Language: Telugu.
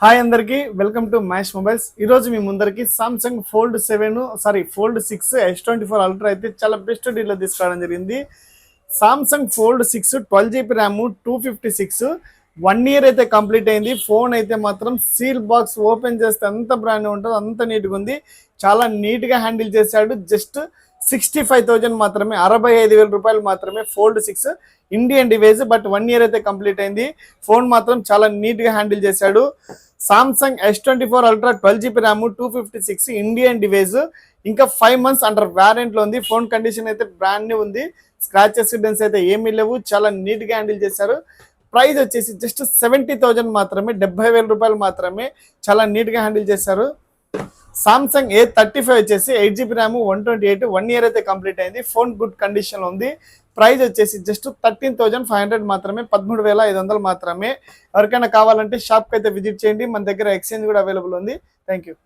హాయ్ అందరికి వెల్కమ్ టు మ్యాష్ మొబైల్స్. ఈ రోజు మీ ముందరికి సామ్సంగ్ ఫోల్డ్ 6 S24 అల్ట్రా అయితే చాలా బెస్ట్ డీల్లో తీసుకురావడం జరిగింది. Samsung fold 6 12 GB RAM 256 1 year అయితే కంప్లీట్ అయింది. ఫోన్ అయితే మాత్రం సీల్ బాక్స్ ఓపెన్ చేస్తే ఎంత బ్రాండ్ ఉంటుందో అంత నీట్గా ఉంది. చాలా నీట్గా హ్యాండిల్ చేశాడు. జస్ట్ 65,000 మాత్రమే, 65,000 రూపాయలు మాత్రమే. Fold 6 Indian device, but 1 year అయితే కంప్లీట్ అయింది. ఫోన్ మాత్రం చాలా నీట్గా హ్యాండిల్ చేశాడు. Samsung S24 ultra 12 GB RAM 256 Indian device, ఇంకా 5 months అండర్ వారెంట్లో ఉంది. ఫోన్ కండిషన్ అయితే బ్రాండ్ న్యూ ఉంది. స్క్రాచెస్ డెన్స్ అయితే ఏమీ లేవు. చాలా నీట్గా హ్యాండిల్ చేశారు. ప్రైస్ వచ్చేసి జస్ట్ 70,000 మాత్రమే, 70,000 రూపాయలు మాత్రమే. చాలా నీట్గా హ్యాండిల్ చేశారు. సామ్సంగ్ A35 వచ్చేసి 8 GB ర్యామ్ 128 1 ఇయర్ అయితే కంప్లీట్ అయింది. ఫోన్ గుడ్ కండిషన్లో ఉంది. ప్రైస్ వచ్చేసి జస్ట్ 13,500 మాత్రమే, 13,500 మాత్రమే. ఎవరికైనా కావాలంటే షాప్కి అయితే విజిట్ చేయండి. మన దగ్గర ఎక్స్చేంజ్ కూడా అవైలబుల్ ఉంది. Thank you.